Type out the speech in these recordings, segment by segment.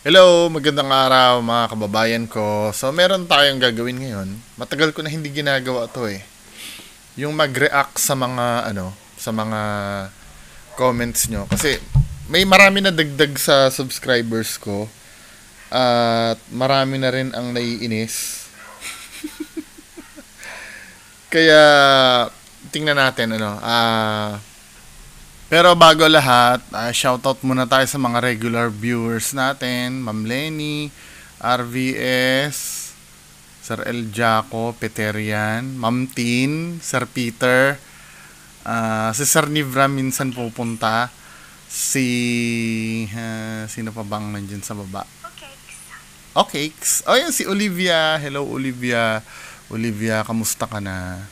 Hello, magandang araw mga kababayan ko. So, meron tayong gagawin ngayon. Matagal ko na hindi ginagawa 'to eh. Yung mag-react sa mga sa mga comments nyo kasi may marami na dagdag sa subscribers ko at marami na rin ang naiinis. Kaya tingnan natin pero bago lahat, shoutout muna tayo sa mga regular viewers natin. Ma'am Lenny, RVS, Sir El Jaco, Peterian, Ma'am Tin, Sir Peter, si Sir Nivra minsan pupunta. Sino pa bang nandyan sa baba? Okay. Oh, yan si Olivia. Hello, Olivia. Olivia, kamusta ka na?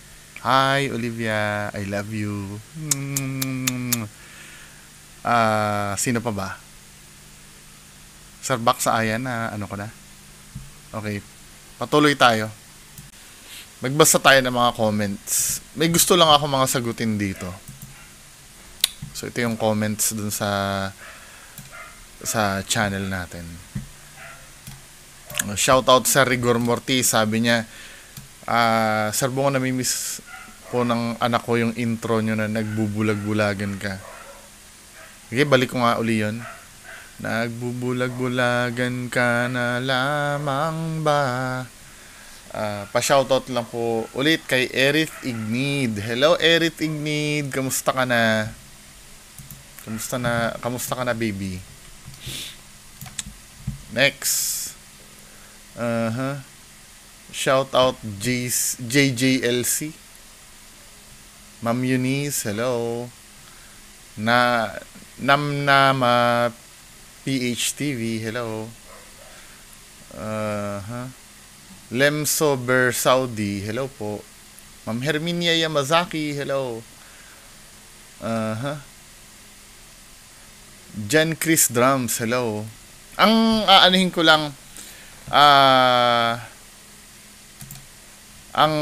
Hi, Olivia. I love you. Sino pa ba? Sir Bak sa ayan na ano ko na? Okay. Patuloy tayo. Magbasa tayo ng mga comments. May gusto lang ako mga sagutin dito. So, ito yung comments dun sa channel natin. Shoutout sa Rigor Morty. Sabi niya, Sir Bungo, namimiss po ng anak ko yung intro nyo na nagbubulag-bulagan ka. Okay, balik ko nga uli yun. Nagbubulag-bulagan ka na lamang ba? Pa-shoutout lang po ulit kay Erith Ignid. Hello, Erith Ignid. Kamusta ka na? Kamusta ka na, baby? Next. Shoutout JJLC. Ma'am Eunice, hello. Namnama PHTV, hello. Lemso Ber Saudi, hello po. Ma'am Herminia Yamazaki, hello. Jan Chris Drums, hello. Ang aanihin ko lang, ang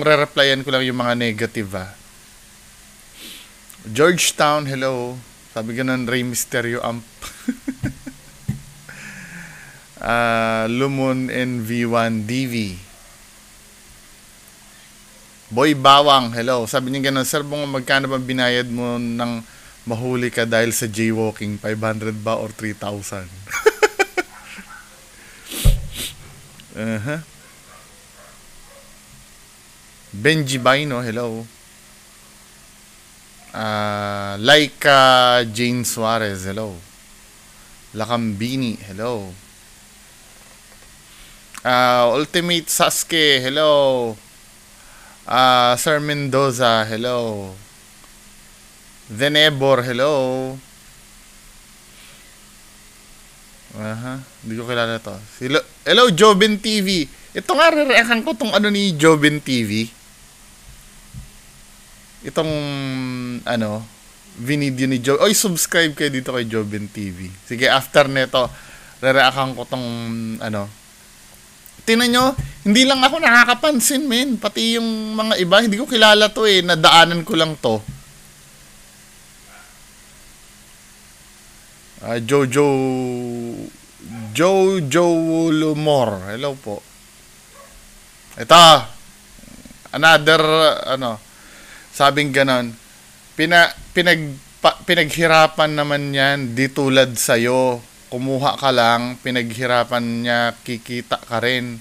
re-replyan ko lang yung mga negative Georgetown, hello. Sabi ganun, Rey Mysterio Amp. Lumon NV1 DV. Boy Bawang, hello. Sabi niya ganun, Sir Bungo, magkano ba binayad mo nang mahuli ka dahil sa jaywalking? 500 ba or 3,000? Benji Bino, hello. Laika Jane Suarez, hello. Lakambini, hello. Ultimate Sasuke, hello. Sir Mendoza, hello. Venebor, hello. Hindi ko kilala to. Hello, Jobin TV. Ito nga, re-reaction ko tong ni Jobin TV. Itong video ni Job. Oy, subscribe kayo dito kay Jobin TV. Sige, after neto, re-reaction ko tong Tingnan nyo, hindi lang ako nakakapansin, men. Pati yung mga iba, hindi ko kilala to eh. Nadaanan ko lang to. Jojo Lumor. Hello po. Ito. Another, sabing ganon. Pinaghirapan naman yan, di tulad sa'yo. Kumuha ka lang, pinaghirapan niya, kikita ka rin.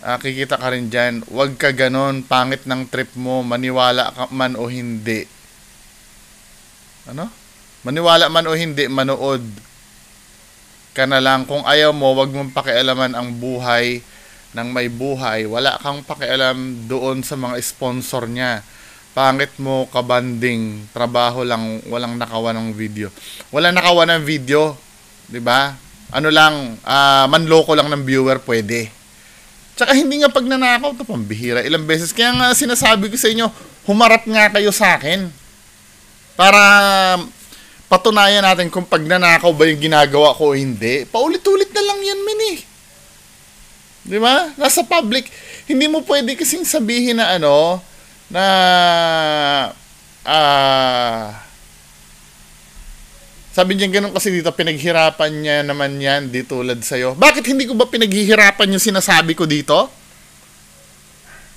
Kikita ka rin dyan. Huwag ka ganon, pangit ng trip mo, maniwala ka man o hindi. Maniwala man o hindi, manood ka na lang. Kung ayaw mo, wag mong pakialaman ang buhay ng may buhay. Wala kang pakialam doon sa mga sponsor niya. Pangit mo, kabanding, trabaho lang, walang nakawa ng video. Walang nakawa ng video, 'di ba? Manloko lang ng viewer, pwede. Tsaka hindi nga pagnanakaw to, pambihira. Ilang beses kaya nga sinasabi ko sa inyo, humarap nga kayo sa akin. Para patunayan natin kung pagnanakaw ba yung ginagawa ko o hindi. Paulit-ulit na lang yan, men eh. Di ba? Nasa public. Hindi mo pwede kasing sabihin na Sabi niya ganun kasi dito, pinaghirapan niya naman yan, di tulad sa'yo. Bakit hindi ko ba pinaghihirapan yung sinasabi ko dito?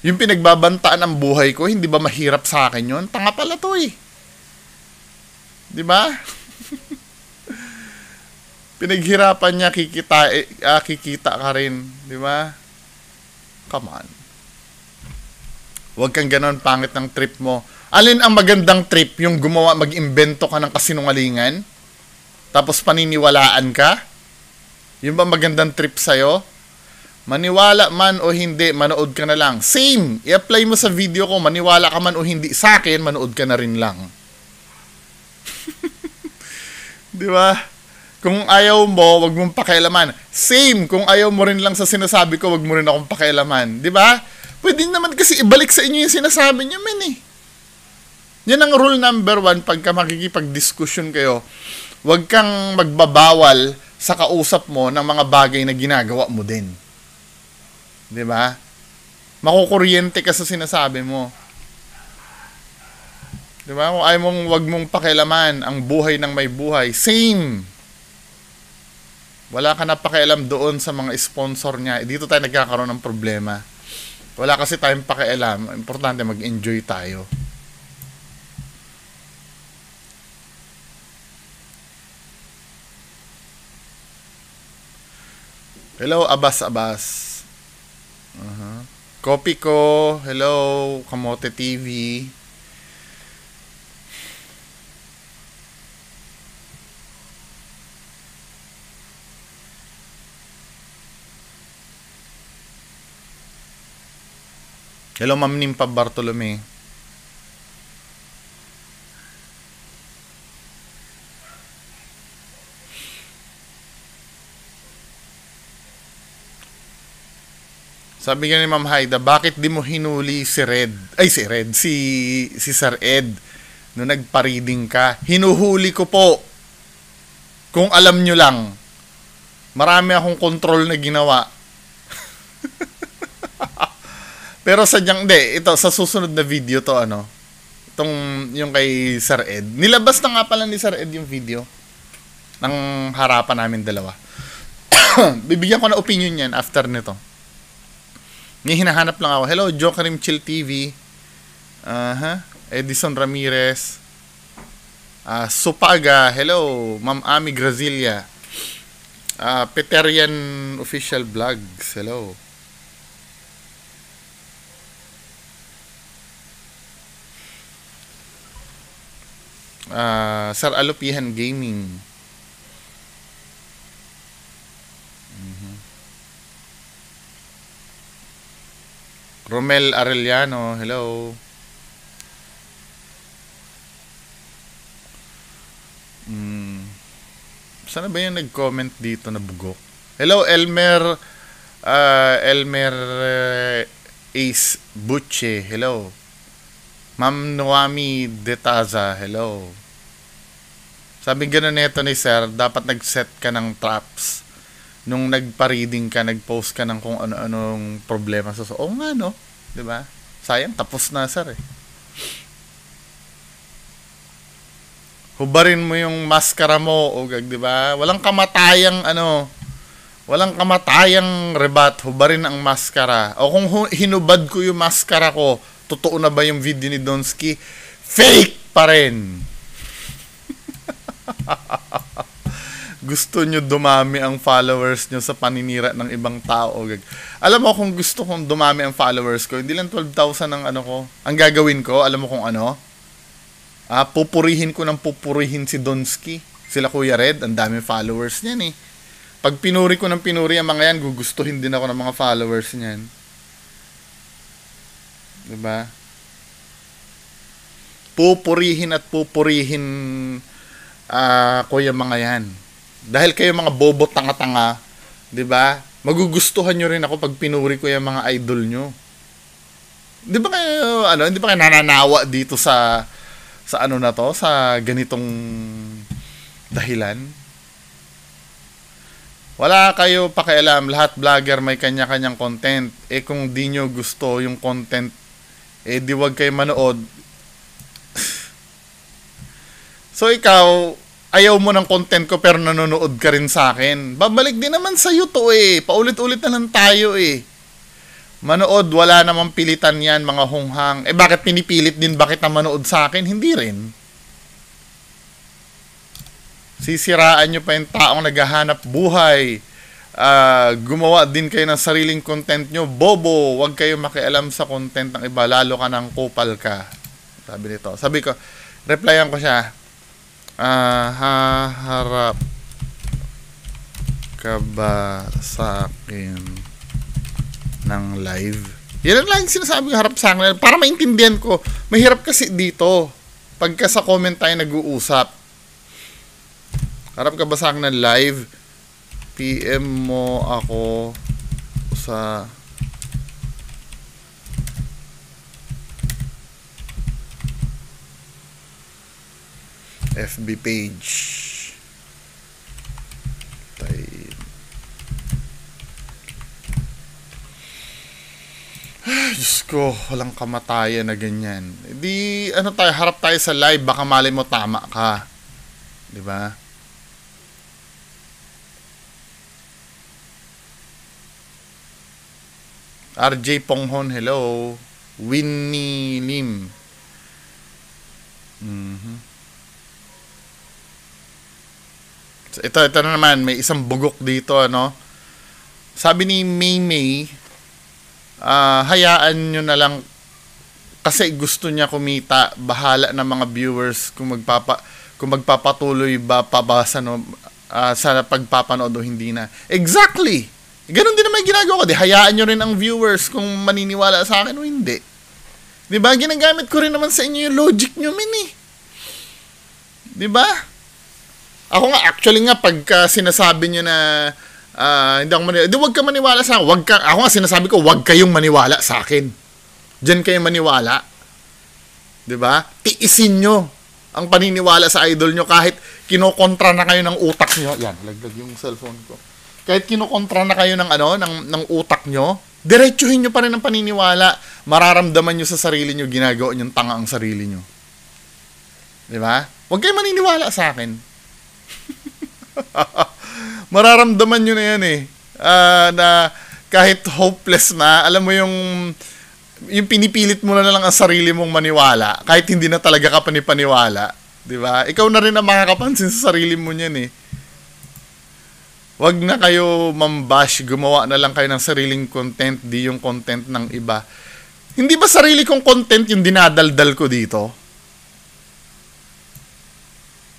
Yung pinagbabantaan ng buhay ko, hindi ba mahirap sa akin yun? Tanga pala to eh. Di ba? Pinaghirapan niya, kikita ka rin. Di ba? Come on. Huwag kang ganon, pangit ng trip mo. Alin ang magandang trip? Yung gumawa, mag-imbento ka ng kasinungalingan? Tapos paniniwalaan ka? Yung ba magandang trip sa'yo? Maniwala man o hindi, manood ka na lang. Same! I-apply mo sa video ko, maniwala ka man o hindi sa akin, manood ka na rin lang. Di ba? Kung ayaw mo, wag mong pakialaman. Same! Kung ayaw mo rin lang sa sinasabi ko, wag mo rin akong pakialaman. Di ba? Pwede naman kasi ibalik sa inyo yung sinasabi niyo, men eh. Yan ang rule number 1 pagka makikipag-discussion kayo. Huwag kang magbabawal sa kausap mo ng mga bagay na ginagawa mo din. Di ba? Makukuryente ka sa sinasabi mo. Di ba? Kung ayaw mong, wag mong pakialaman ang buhay ng may buhay. Same! Wala ka na pakialam doon sa mga sponsor niya. Dito tayo nagkakaroon ng problema. Wala kasi tayong pakialam. Importante mag-enjoy tayo. Hello, Abbas. Copy ko. Hello, Kamote TV. Hello, Ma'am Nimpa Bartolome. Sabi nga ni Ma'am Haida, bakit di mo hinuli si Red? Ay, si Red. Si Sir Ed. Nung nagpa-reading ka. Hinuhuli ko po. Kung alam nyo lang. Marami akong control na ginawa. Pero sadyang, hindi. Ito, sa susunod na video to, ano. Itong, yung kay Sir Ed. Nilabas na nga pala ni Sir Ed yung video. Ng harapan namin dalawa. Bibigyan ko na opinion yan after nito. May hinahanap lang ako. Hello, Jokerim Chill TV. Edison Ramirez. Supaga. Hello, Ma'am Ami Grazilia. Peterian Official Vlogs. Hello. Sir Alupihan Gaming. Romel Arellano, hello. Sana ba yung nag-comment dito na bugok? Hello, Elmer Ace Buche, hello. Ma'am Noami Detaza, hello. Sabi gano'n neto ni Sir, dapat nag-set ka ng traps. Nung nagpa-reading ka, nag-post ka ng kung ano-anong problema sa oo nga, no? Diba? Sayang, tapos na, Sir, eh. Hubarin mo yung maskara mo, Ogag, diba? Walang kamatayang, walang kamatayang rebat, hubarin ang maskara. O kung hinubad ko yung maskara ko, totoo na ba yung video ni Donsky? Fake pa rin! Gusto nyo dumami ang followers nyo sa paninira ng ibang tao. Alam mo, kung gusto kong dumami ang followers ko, hindi lang 12,000 ang ano ko. Ang gagawin ko, alam mo kung ano? Pupurihin ko ng pupurihin si Donsky. Sila Kuya Red, ang daming followers niyan eh. Pag pinuri ko ng pinuri ang mga yan, gugustuhin din ako ng mga followers niyan. Diba? Pupurihin at pupurihin ko yung mga yan. Dahil kayo mga bobo tanga-tanga, 'di ba? Magugustuhan niyo rin ako pag pinuri ko yung mga idol nyo. 'Di ba kayo hindi ba kayo nananawa dito sa ano na to, sa ganitong dahilan? Wala kayo pakialam, lahat vlogger may kanya-kanyang content. Kung di nyo gusto yung content, di wag kayo manood. So ikaw, ayaw mo ng content ko pero nanonood ka rin sa akin. Babalik din naman sa iyo to eh. Paulit-ulit na lang tayo eh. Manood, wala namang pilitan yan, mga hunghang. Eh bakit pinipilit din ba kita manood sa akin? Hindi rin. Sisiraan nyo pa yung taong naghahanap buhay. Gumawa din kayo ng sariling content nyo. Bobo, huwag kayo makialam sa content ng iba, lalo ka ng kupal ka. Sabi nito. Sabi ko, replyan ko siya. Haharap ka ba sa akin ng live? Yan ang laging sinasabi ko, harap sa akin. Para maintindihan ko, mahirap kasi dito. Pagka sa comment tayo nag-uusap. Harap ka ba sa akin ng live? PM mo ako sa FB page. Diyos ko, walang kamatayan na ganyan. Di, ano tayo, harap tayo sa live, baka malay mo tama ka. Diba? RJ Ponghon, hello. Winnie Lim. So, ito na naman, may isang bugok dito, ano. Sabi ni May, hayaan nyo na lang kasi gusto niya kumita, bahala ng mga viewers kung magpapatuloy ba pabasa no, sa pagpapanood o hindi na. Exactly! Ganon din naman yung ginagawa ko. Di, hayaan nyo rin ang viewers kung maniniwala sa akin o hindi. Diba? Ginagamit ko rin naman sa inyo yung logic nyo, min eh. Diba? Ako nga, actually nga, pagka sinasabi nyo na hindi ako maniwala, di wag ka maniwala sa akin. Ako nga sinasabi ko, wag kayong maniwala sa akin. Diyan kayo maniwala. Diba? Tiisin nyo ang paniniwala sa idol nyo kahit kinokontra na kayo ng utak nyo. Yan, lagdag yung cellphone ko. Kahit kinokontra na kayo ng ng utak nyo, diretsuhin nyo pa rin ang paniniwala. Mararamdaman nyo sa sarili nyo, ginagawa nyo tanga ang sarili nyo. Diba? Huwag kayo maniniwala sa akin. Mararamdaman nyo na yan eh. Na kahit hopeless na, alam mo yung pinipilit mo na lang ang sarili mong maniwala, kahit hindi na talaga ka panipaniwala. Diba? Ikaw na rin ang makakapansin sa sarili mo niyan eh. Wag na kayo mambash, gumawa na lang kayo ng sariling content, di yung content ng iba. Hindi ba sarili kong content yung dinadaldal ko dito?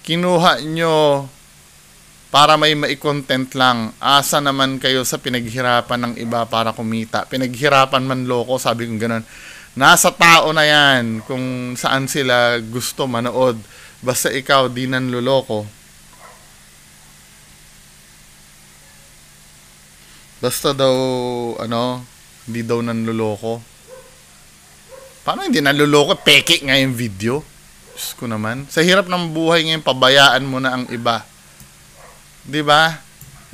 Kinuha nyo para may mai-content lang. Asa naman kayo sa pinaghirapan ng iba para kumita. Pinaghirapan man loko, sabi kong ganun. Nasa tao na yan kung saan sila gusto manood. Basta ikaw di nanloloko. Basta daw, hindi daw nanloloko. Paano hindi nanloloko? Peke nga yung video. Diyos ko naman. Sa hirap ng buhay ngayon, pabayaan mo na ang iba. Diba?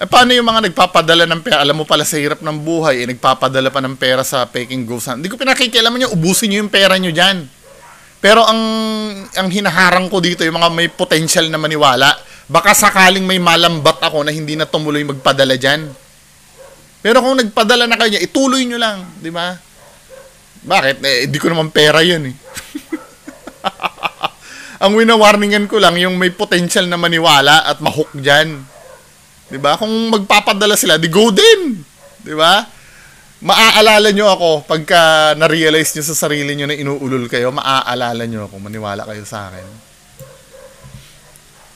Eh, paano yung mga nagpapadala ng pera? Alam mo pala sa hirap ng buhay, nagpapadala pa ng pera sa peking ghost. Hindi ko pinakikialaman nyo, ubusin nyo yung pera nyo dyan. Pero ang hinaharang ko dito, yung mga may potential na maniwala, baka sakaling may malambat ako na hindi na tumuloy magpadala dyan. Pero kung nagpadala na kayo, ituloy nyo lang, di ba? Bakit? Di ko naman pera yun eh. Ang winawarningan ko lang, yung may potential na maniwala at mahook dyan. Di ba? Kung magpapadala sila, di go din. Di ba? Maaalala nyo ako pagka na-realize nyo sa sarili nyo na inuulol kayo, maaalala nyo ako, maniwala kayo sa akin.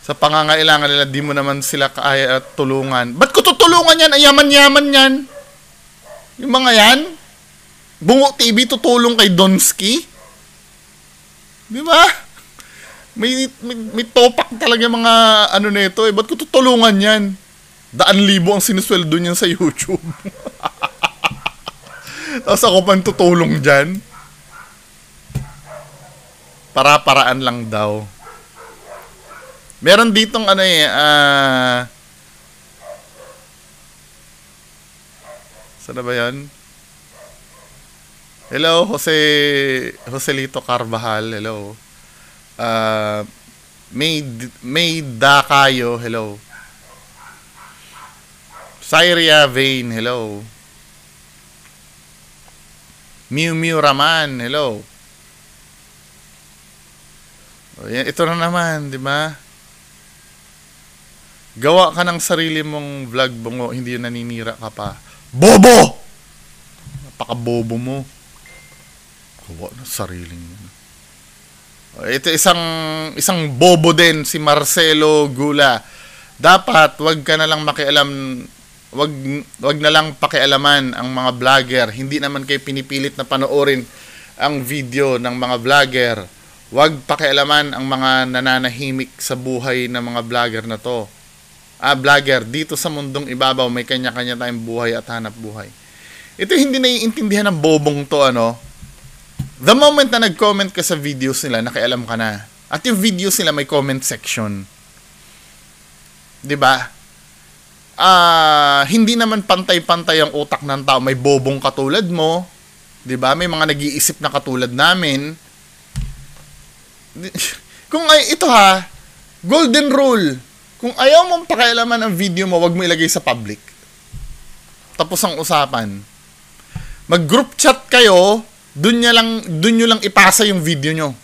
Sa pangangailangan nila, di mo naman sila kaya tulungan. Ba't ko tutulungan yan? Ay, yaman-yaman yan. Yung mga yan, Bungo TV tutulong kay Donsky. Di ba? May topak talaga mga ano nito eh. Ba't ko tutulungan yan? 1,000 ang sinusweldo niyan sa YouTube. Tapos ako pang tutulong dyan. Para-paraan lang daw. Meron ditong saan na ba yan? Hello, Joselito Carvajal. Hello. May Dakayo, hello. Syria Vane, hello. Mew Mew Raman, hello. O, yan, ito na naman, di ba? Gawa ka ng sarili mong vlog, bungo, hindi yun naninira ka pa. Bobo! Napaka-bobo mo. Gawa ng sariling mo. Ito isang bobo din, si Marcelo Gula. Dapat, wag ka na lang makialam, wag na lang pakialaman ang mga vlogger. Hindi naman kayo pinipilit na panoorin ang video ng mga vlogger. Wag pakialaman ang mga nananahimik sa buhay ng mga vlogger na to. Vlogger, dito sa mundong ibabaw, may kanya-kanya tayong buhay at hanap buhay. Ito hindi naiintindihan ng bobong to, ano? The moment na nag-comment ka sa videos nila, nakialam ka na. At yung videos nila may comment section. 'Di ba? Hindi naman pantay-pantay ang utak ng tao. May bobong katulad mo, 'di ba? May mga nag-iisip na katulad namin. Kung ito ha, golden rule. Kung ayaw mong pakialaman ang video mo, wag mo ilagay sa public. Tapos ang usapan. Mag-group chat kayo, dun nyo lang ipasa yung video nyo.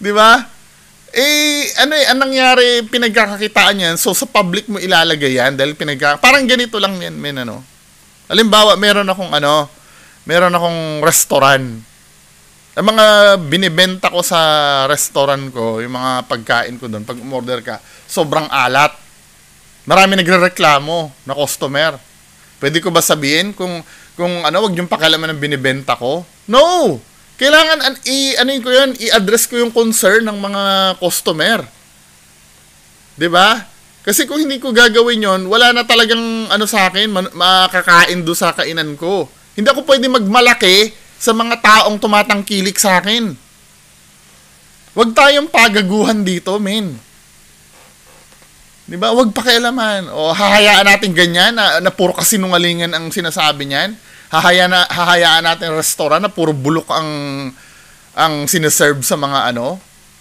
'Di ba? Ang nangyari, pinagkakakitaan yan, so sa public mo ilalagay yan, dahil parang ganito lang yan, men, ano. Halimbawa, meron akong restaurant. Ang mga binibenta ko sa restaurant ko, yung mga pagkain ko doon, pag umorder ka, sobrang alat. Marami nagrereklamo na customer. Pwede ko ba sabihin kung wag yung pakialaman ng binibenta ko? No! Kailangan i-address ko yung concern ng mga customer. 'Di ba? Kasi kung hindi ko gagawin 'yon, wala na talagang sa akin, makakain do sa kainan ko. Hindi ako pwede magmalaki sa mga taong tumatangkilik sa akin. Wag tayong pagaguhan dito, men. 'Di ba? Wag pakialaman. O hahayaan natin ganyan na puro kasinungalingan ang sinasabi niyan. Hahayaan natin restaurant na puro bulok ang sineserve sa mga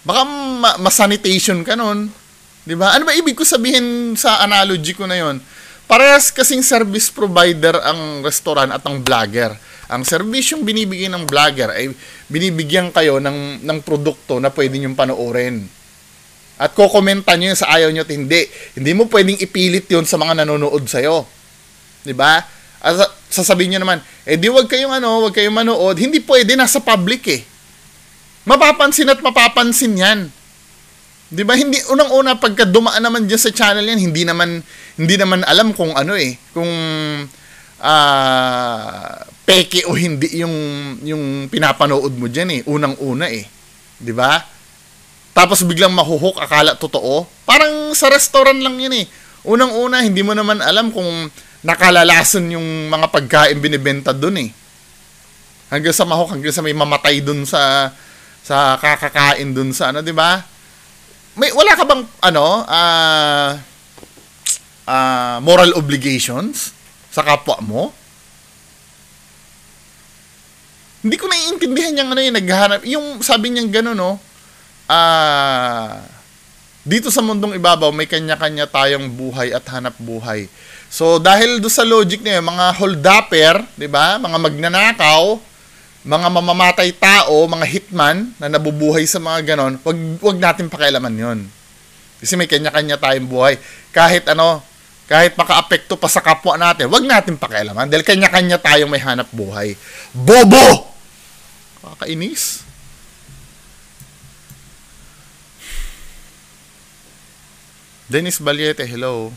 baka masanitation ka nun. 'Di ba? Ano ba ibig ko sabihin sa analogy ko na 'yon? Parehas kasing service provider ang restaurant at ang vlogger. Ang serbisyong binibigay ng vlogger ay binibigyan kayo ng produkto na pwede niyong panoorin. At kokomentan niyo sa ayaw niyo at hindi. Hindi mo pwedeng ipilit 'yon sa mga nanonood sa iyo. 'Di ba? Sasabihin nyo naman, di wag kayong manood. Hindi pwede, nasa public eh. Mapapansin at mapapansin yan. Di ba? Hindi, unang-una, pagka dumaan naman dyan sa channel yan, hindi naman alam kung kung peke o hindi yung pinapanood mo dyan eh. Unang-una eh. Di ba? Tapos biglang mahuhok, akala totoo. Parang sa restaurant lang yan eh. Unang-una, hindi mo naman alam kung nakalalason yung mga pagkain binibenta dun eh. Hanggang sa mahok, hanggang sa may mamatay dun sa kakakain dun sa di ba? Wala ka bang moral obligations sa kapwa mo? Hindi ko naiintindihan yung yung naghahanap, yung sabi niyang gano'n, no? Dito sa mundong ibabaw, may kanya-kanya tayong buhay at hanap buhay. So, dahil do sa logic na yun, mga holdupper, di ba? Mga magnanakaw, mga mamamatay tao, mga hitman na nabubuhay sa mga ganon, wag natin pakialaman yun. Kasi may kanya-kanya tayong buhay. Kahit maka-apekto pa sa kapwa natin, wag natin pakialaman dahil kanya-kanya tayong may hanap buhay. Bobo! Kakainis. Dennis Baliete, hello.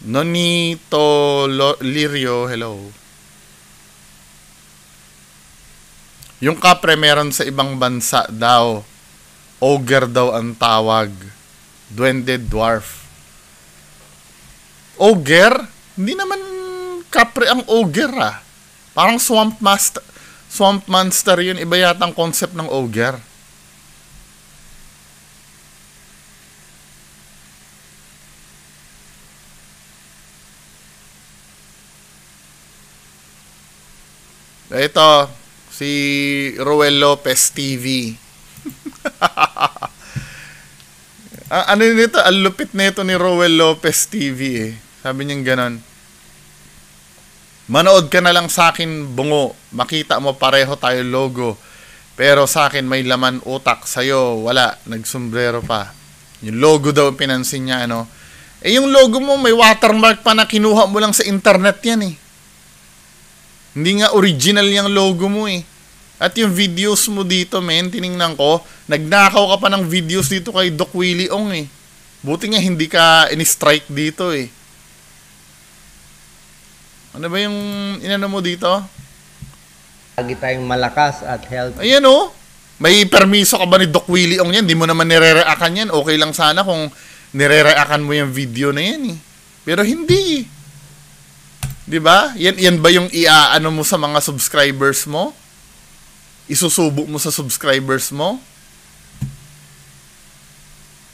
Nonito Lirio, hello. Yung kapre meron sa ibang bansa daw. Ogre daw ang tawag. Duwende dwarf. Ogre? Hindi naman kapre ang ogre ah. Parang swamp monster yun. Iba yata ang concept ng ogre. Ito, Si Roel Lopez TV. Ano nito? Ang lupit nito ni Roel Lopez TV eh. Sabi niya ganon. Manood ka na lang sa akin, bungo. Makita mo pareho tayo logo. Pero sa akin may laman utak. Sa'yo, wala. Nagsombrero pa. Yung logo daw pinansin niya, ano. Eh, yung logo mo, may watermark pa na kinuha mo lang sa internet yan eh. Hindi nga original yung logo mo eh. At yung videos mo dito, men, tiningnan ko, nagnakaw ka pa ng videos dito kay Doc Willie Ong eh. Buti nga hindi ka in-strike dito eh. Ano ba yung inano mo dito? Lagi tayong malakas at healthy. Ayan oh. May permiso ka ba ni Doc Willie Ong yan? Di mo naman nire-reactan yan. Okay lang sana kung nire-reactan mo yung video na yan eh. Pero hindi eh. Diba? Yan ba yung iaano mo sa mga subscribers mo? Isusubok mo sa subscribers mo?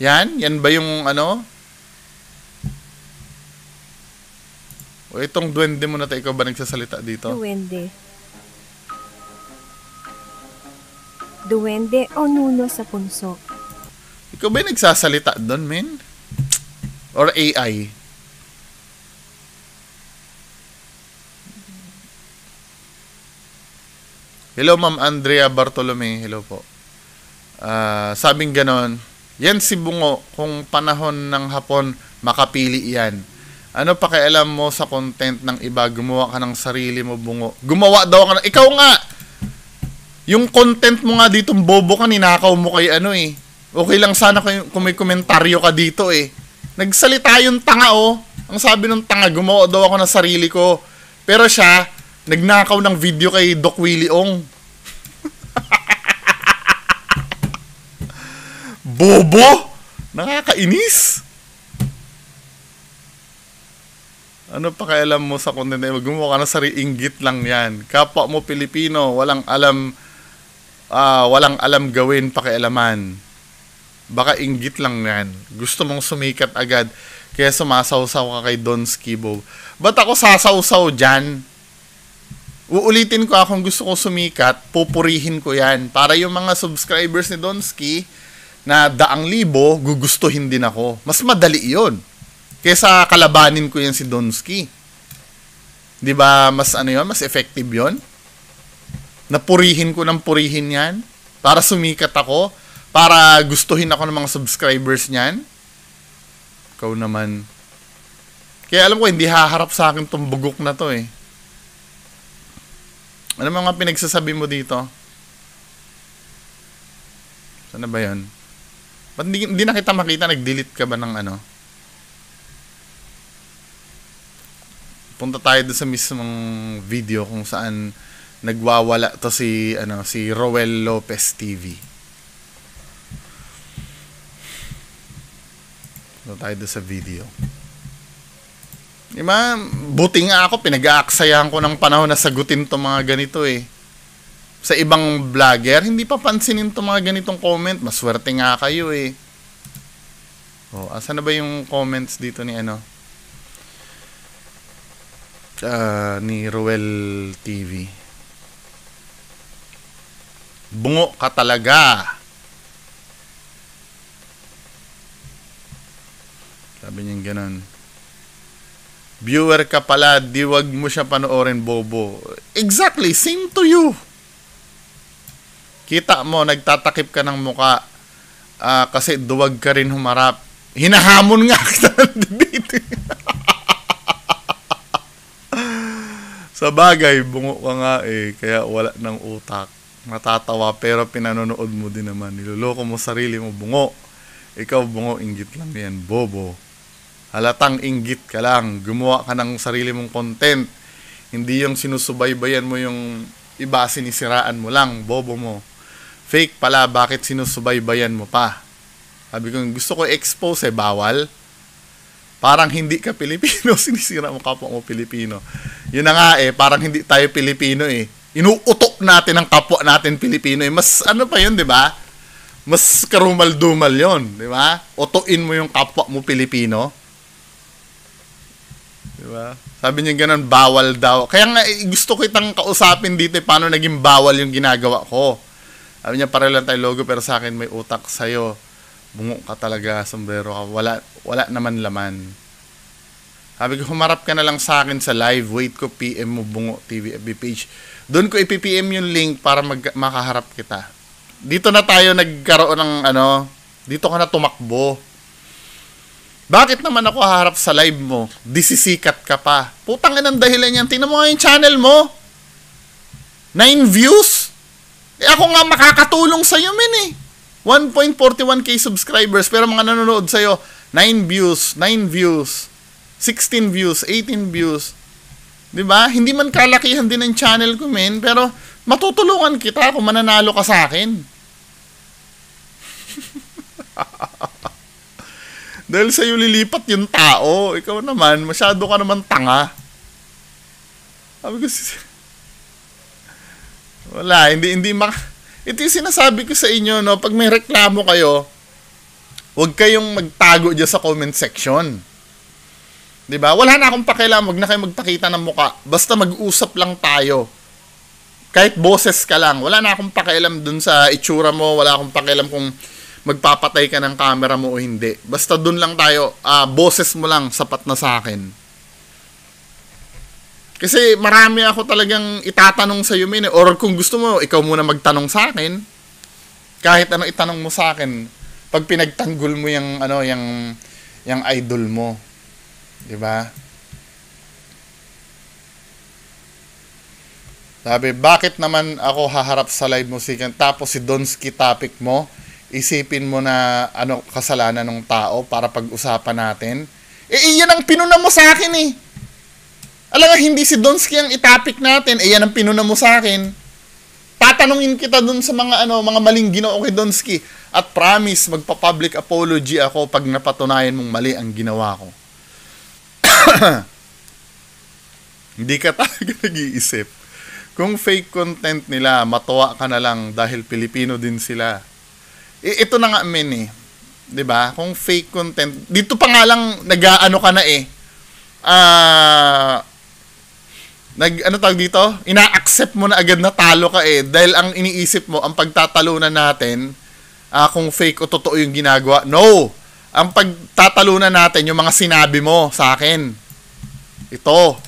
Yan ba yung ano? O itong duwende mo na tayo, ikaw ba nagsasalita dito? Duwende o nuno sa punso? Ikaw ba yung nagsasalita doon, men? Or AI? Hello, Ma'am Andrea Bartolome. Hello po. Sabing ganon, yan si Bungo, kung panahon ng hapon, makapili yan. Ano pakialam mo sa content ng iba? Gumawa ka ng sarili mo, Bungo. Gumawa daw ka ng... Ikaw nga! Yung content mo nga dito, bobo ka, ninakaw mo kay ano eh. Okay lang sana kung may komentaryo ka dito eh. Nagsalita yung tanga oh. Ang sabi ng tanga, gumawa daw ako ng sarili ko. Pero siya, nagnakaw ng video kay Doc Willie Ong. Bobo! Nakakainis! Ano pakialam mo sa content na gumawa ka ng sarili, inggit lang yan. Kapwa mo Pilipino, walang alam gawin, pakialaman. Baka inggit lang yan. Gusto mong sumikat agad, kaya sumasawsaw ka kay Don Skibo. Ba't ako sasawsaw dyan? Uulitin ko, akong gusto ko sumikat, pupurihin ko yan. Para yung mga subscribers ni Donski na 100,000, gugustuhin din ako. Mas madali yon kaysa kalabanin ko yan si Donski. Di ba mas ano yun? Mas effective yon. Napurihin ko ng purihin yan para sumikat ako, para gustuhin ako ng mga subscribers niyan. Ikaw naman. Kaya alam ko, hindi haharap sa akin tong bugok na to eh. Ano mga pinagsasabi mo dito? Sana ba yun? Ba't hindi na kita makita? Nag-delete ka ba ng ano? Punta tayo doon sa mismong video kung saan nagwawala to si Roel Lopez TV. Punta tayo doon sa video. Diba, buti nga ako, pinag-aaksayahan ko ng panahon na sagutin to mga ganito eh. Sa ibang vlogger, hindi pa pansinin to mga ganitong comment. Maswerte nga kayo eh. Oh, asa na ba yung comments dito ni ni Roel TV? Bungo ka talaga. Sabi niya ganon. Viewer ka pala, di wag mo siya panoorin, bobo. Exactly, same to you. Kita mo, nagtatakip ka ng muka kasi duwag ka rin humarap. Hinahamon nga kita ng debate. Sa bagay, bungo ka nga eh, kaya wala ng utak. Matatawa pero pinanonood mo din naman. Niloloko mo sarili mo, bungo. Ikaw, bungo, inggit lang yan, bobo. Halatang inggit ka lang. Gumawa ka ng sarili mong content. Hindi yung sinusubaybayan mo yung iba, sinisiraan mo lang. Bobo mo. Fake pala, bakit sinusubaybayan mo pa? Sabi ko, gusto ko expose bawal. Parang hindi ka Pilipino, sinisira mo kapwa mo Pilipino. Yun na nga parang hindi tayo Pilipino eh. Inuutok natin ang kapwa natin Pilipino eh. Mas ano pa yun, di ba? Mas karumal-dumal yun, di ba? Utuin mo yung kapwa mo Pilipino. Diba? Sabi niya ganun, bawal daw. Kaya nga, gusto kitang kausapin dito, paano naging bawal yung ginagawa ko. Sabi niya, pareho lang tayo logo, pero sa akin may utak sa'yo. Bungo ka talaga, sombrero ka. Wala naman laman. Sabi ko, humarap ka na lang sa akin sa live. Wait ko, PM mo, Bungo TV FB page. Doon ko ipipm yung link para makaharap kita. Dito na tayo nagkaroon ng dito ka na tumakbo. Bakit naman ako haharap sa live mo? Disisikat ka pa. Putang inang dahilan yan. Tingnan mo nga yung channel mo. 9 views. Ako nga makakatulong sa'yo, min eh. 1.41k subscribers, pero mga nanonood sa'yo, 9 views, 16 views, 18 views. Diba? Hindi man kalakihan din ang channel ko, men, pero matutulungan kita kung mananalo ka sa akin. Dahil sa'yo lilipat yung tao. Ikaw naman, masyado ka naman tanga. Sabi ko, wala, hindi ito yung sinasabi ko sa inyo, no? Pag may reklamo kayo, huwag kayong magtago dyan sa comment section. Diba? Wala na akong pakialam, huwag na kayo magpakita ng muka. Basta mag-usap lang tayo. Kahit boses ka lang, wala na akong pakialam dun sa itsura mo, wala akong pakialam kung magpapatay ka ng camera mo o hindi. Basta dun lang tayo, boses mo lang, sapat na sa akin. Kasi marami ako talagang itatanong sa iyo, min. Or kung gusto mo, ikaw muna magtanong sa akin. Kahit ano itanong mo sa akin, pag pinagtanggol mo yung idol mo. 'Di ba? Sabi, bakit naman ako haharap sa live music tapos si Donsky topic mo? Isipin mo na kasalanan ng tao para pag-usapan natin. Iyan ang pinuna mo sa akin eh. Alam nga, hindi si Donsky ang itapik natin. Yan ang pinuna mo sa akin. Tatanungin kita dun sa mga maling ginawa kay Donsky. At promise, magpa-public apology ako pag napatunayan mong mali ang ginawa ko. Hindi ka talaga nag-iisip. Kung fake content nila, matuwa ka na lang dahil Pilipino din sila. Ito na nga, men eh. 'Di ba? Kung fake content, dito pa nga lang nag-aano ka na eh. Tawag dito? Ina-accept mo na agad na talo ka eh. Dahil ang iniisip mo, ang pagtatalunan natin, kung fake o totoo yung ginagawa. No! Ang pagtatalunan natin, yung mga sinabi mo sa akin. Ito.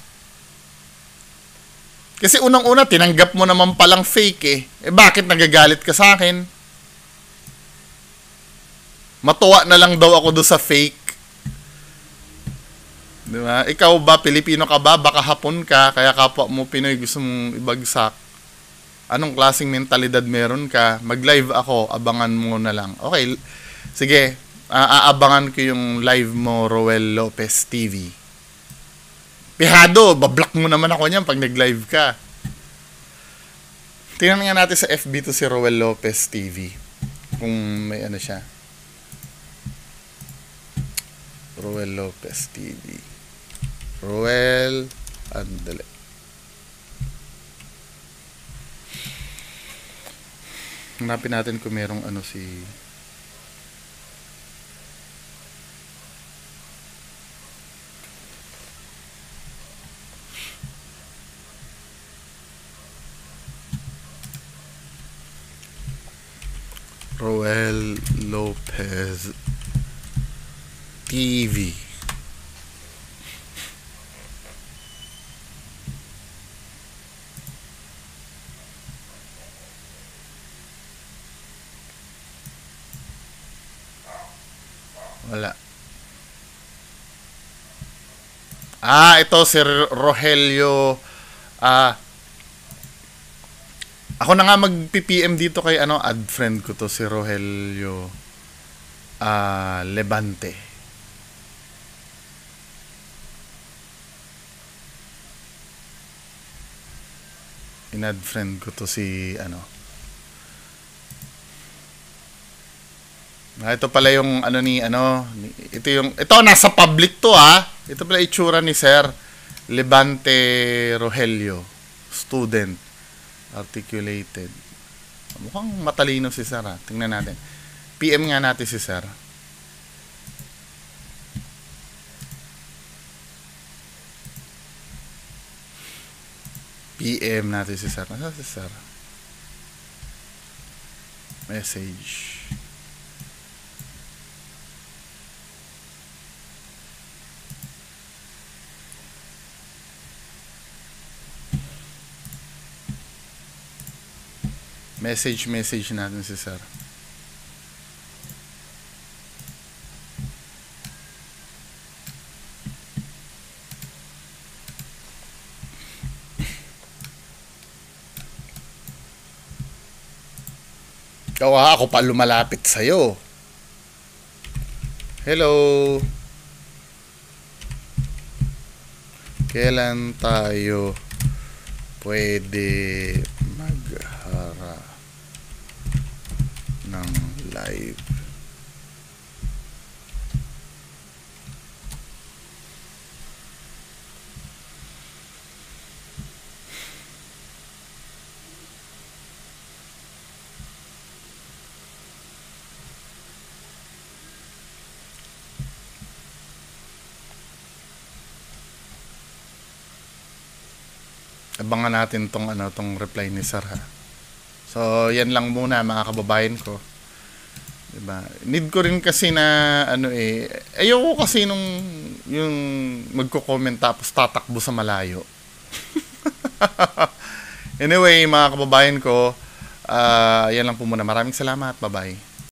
Kasi unang-una, tinanggap mo naman palang fake eh. Bakit nagagalit ka sa akin? Matuwa na lang daw ako doon sa fake. Diba? Ikaw ba, Pilipino ka ba? Baka Hapon ka, kaya kapwa mo Pinoy gusto mong ibagsak. Anong klaseng mentalidad meron ka? Mag-live ako, abangan mo na lang. Okay, sige, aabangan ko yung live mo, Roel Lopez TV. Pihado, bablock mo naman ako niyan pag nag-live ka. Tingnan nga natin sa FB to si Roel Lopez TV. Kung may siya. Roel Lopez TV. Roel, andali. Hanapin natin kung merong si Roel Lopez TV. Wala. Ito si Rogelio. Ako na nga mag-PPM dito kay add friend ko to si Rogelio Levante. In-add friend ko to si ito pala yung ito nasa public to ito pala itsura ni Sir Levante Rogelio, student, articulated. Mukhang matalino si Sir tingnan natin, PM nga natin si Sir. PM natin si Sir. Nasaan si Sir? Message. Message natin si Sir. Ako pa lumalapit sa'yo. Hello. Kailan tayo pwede maghara ng live? Abangan natin tong reply ni Sir, ha. So, yan lang muna mga kababayan ko. Diba? Need ko rin kasi na ayoko kasi yung magko-comment tapos tatakbo sa malayo. Anyway, mga kababayan ko, yan lang po muna. Maraming salamat. Bye-bye.